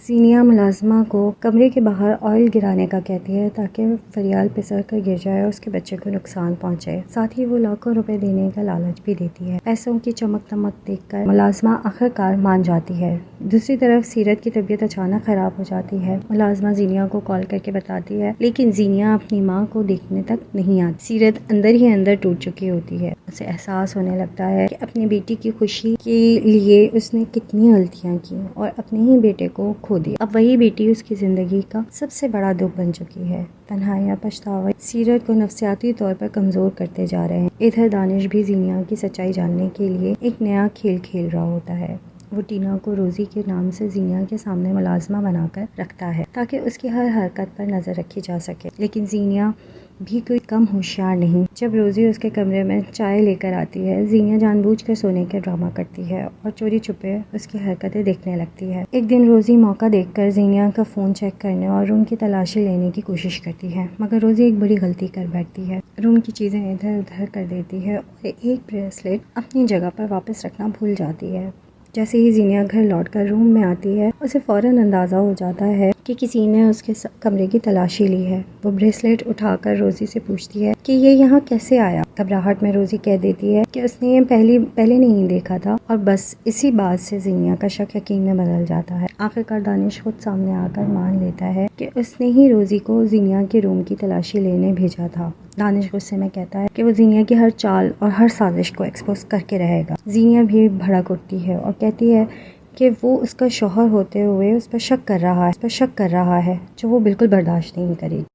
सीनिया मुलाजमा को कमरे के बाहर ऑयल गिराने का कहती है ताकि फरियाल फिसल कर गिर जाए और उसके बच्चे को नुकसान पहुंचे। साथ ही वो लाखों रुपए देने का लालच भी देती है। पैसों की चमक दमक देखकर मुलाजमा आखिरकार मान जाती है। दूसरी तरफ सीरत की तबीयत अचानक खराब हो जाती है। मुलाजमा जीनिया को कॉल करके बताती है, लेकिन जीनिया अपनी माँ को देखने तक नहीं आती। सीरत अंदर ही अंदर टूट चुकी होती है। उसे एहसास होने लगता है कि अपनी बेटी की खुशी के लिए उसने कितनी गलतियाँ की और अपने ही बेटे को खो दिया। अब वही बेटी उसकी जिंदगी का सबसे बड़ा दुख बन चुकी है। तन्हाई पछतावा सीरत को नफ्सियाती तौर पर कमजोर करते जा रहे हैं। इधर दानिश भी जीनिया की सच्चाई जानने के लिए एक नया खेल खेल रहा होता है। वो टीना को रोजी के नाम से जीनिया के सामने मुलाजमा बनाकर रखता है ताकि उसकी हर हरकत पर नजर रखी जा सके। लेकिन जीनिया भी कोई कम होशियार नहीं। जब रोजी उसके कमरे में चाय लेकर आती है, जीनिया जानबूझकर सोने के ड्रामा करती है और चोरी छुपे उसकी हरकतें देखने लगती है। एक दिन रोजी मौका देखकर जीनिया का फोन चेक करने और रूम की तलाशी लेने की कोशिश करती है, मगर रोजी एक बड़ी गलती कर बैठती है। रूम की चीजें इधर उधर कर देती है और एक ब्रेसलेट अपनी जगह पर वापस रखना भूल जाती है। जैसे ही जीनिया घर लौटकर रूम में आती है, उसे फौरन अंदाजा हो जाता है कि किसी ने उसके कमरे की तलाशी ली है। वो ब्रेसलेट उठाकर रोजी से पूछती है कि ये यहाँ कैसे आया। घबराहट में रोजी कह देती है कि उसने ये पहले नहीं देखा था और बस इसी बात से जीनिया का शक यकीन में बदल जाता है। आखिरकार दानिश खुद सामने आकर मान लेता है कि उसने ही रोजी को जीनिया के रूम की तलाशी लेने भेजा था। दानिश गुस्से में कहता है कि वो जीनिया की हर चाल और हर साजिश को एक्सपोज करके रहेगा। जीनिया भी भड़क उठती है और कहती है कि वो उसका शौहर होते हुए उस पर शक कर रहा है जो वो बिल्कुल बर्दाश्त नहीं करेगी।